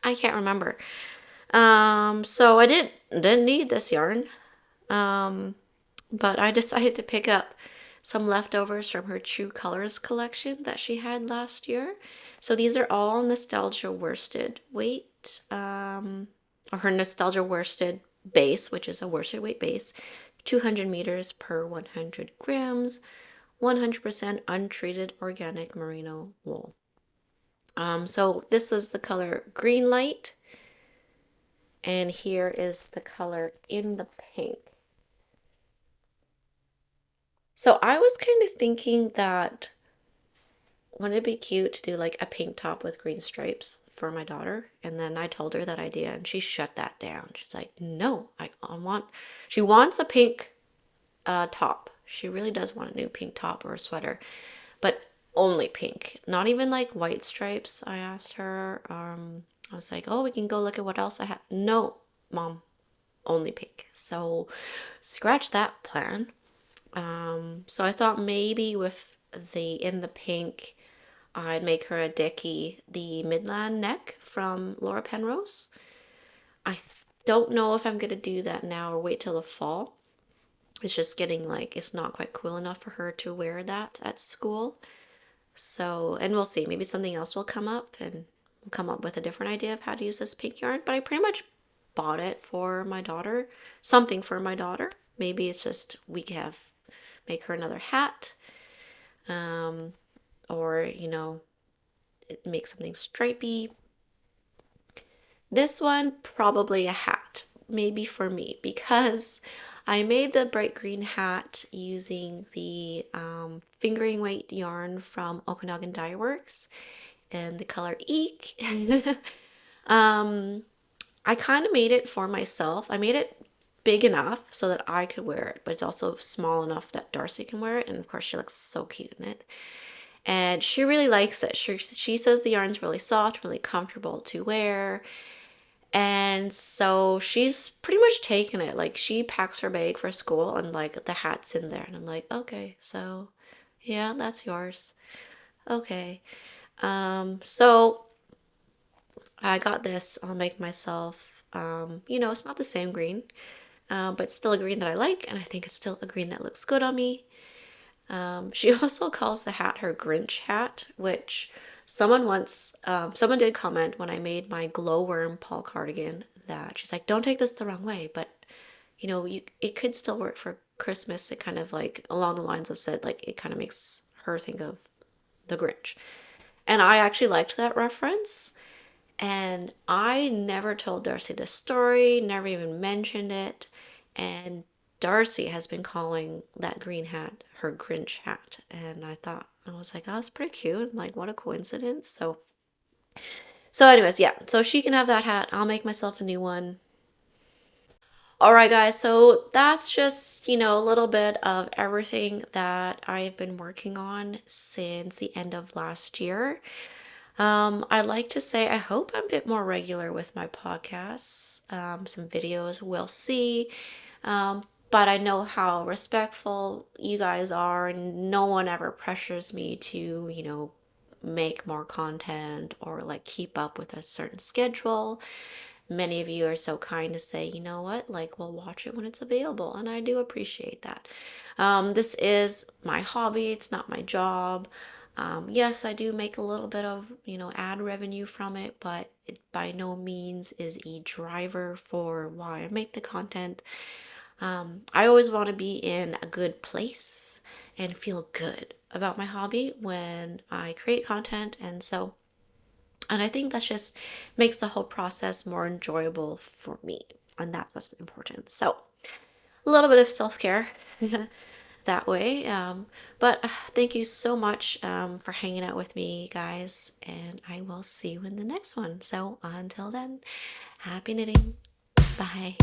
I can't remember. So I didn't need this yarn. But I decided to pick up some leftovers from her True Colors collection that she had last year. So these are all Nostalgia worsted weight, or her Nostalgia worsted base, which is a worsted weight base, 200 meters per 100 grams, 100% untreated organic merino wool. So this was the color Green Light, and here is the color In the Pink. So I was kind of thinking that wouldn't it be cute to do like a pink top with green stripes for my daughter? And then I told her that idea, and she shut that down. She's like, no, she wants a pink top. She really does want a new pink top or a sweater, but only pink, not even like white stripes. I asked her, I was like, oh, we can go look at what else I have. No, mom, only pink. So scratch that plan. So I thought maybe with the In the Pink, I'd make her a Dickie, the Midland neck from Laura Penrose. I don't know if I'm going to do that now or wait till the fall. It's just getting like, it's not quite cool enough for her to wear that at school. So, and we'll see, maybe something else will come up and we'll come up with a different idea of how to use this pink yarn. But I pretty much bought it for my daughter, something for my daughter. Maybe it's just we have make her another hat, or make something stripy. This one, probably a hat, maybe for me, because I made the bright green hat using the fingering weight yarn from Okanagan Dye Works in the color Eek. I kind of made it for myself. I made it big enough so that I could wear it, but it's also small enough that Darcy can wear it. And of course, she looks so cute in it. And she really likes it. She says the yarn's really soft, really comfortable to wear. And so she's pretty much taken it. Like, she packs her bag for school and like the hat's in there. And I'm like, okay, so yeah, that's yours. Okay. So I got this. I'll make myself, it's not the same green, but still a green that I like. And I think it's still a green that looks good on me. She also calls the hat her Grinch hat, which someone did comment when I made my glowworm Paul cardigan that she's like, don't take this the wrong way, but it could still work for Christmas. It kind of like along the lines of said, like, it kind of makes her think of the Grinch. And I actually liked that reference. And I never told Darcy this story, never even mentioned it. And Darcy has been calling that green hat her Grinch hat. And I was like, oh, that's pretty cute. Like, what a coincidence. So anyways, yeah. So she can have that hat. I'll make myself a new one. All right, guys. So that's just, a little bit of everything that I've been working on since the end of last year. I'd like to say I hope I'm a bit more regular with my podcasts, some videos, we'll see. But I know how respectful you guys are, and no one ever pressures me to, make more content or like keep up with a certain schedule. Many of you are so kind to say, you know what, like, we'll watch it when it's available, and I do appreciate that. This is my hobby, it's not my job. Yes, I do make a little bit of, ad revenue from it, but it by no means is a driver for why I make the content. I always want to be in a good place and feel good about my hobby when I create content. And I think that just makes the whole process more enjoyable for me. And that's what's important. So a little bit of self-care that way. But thank you so much for hanging out with me, guys. And I will see you in the next one. So until then, happy knitting. Bye.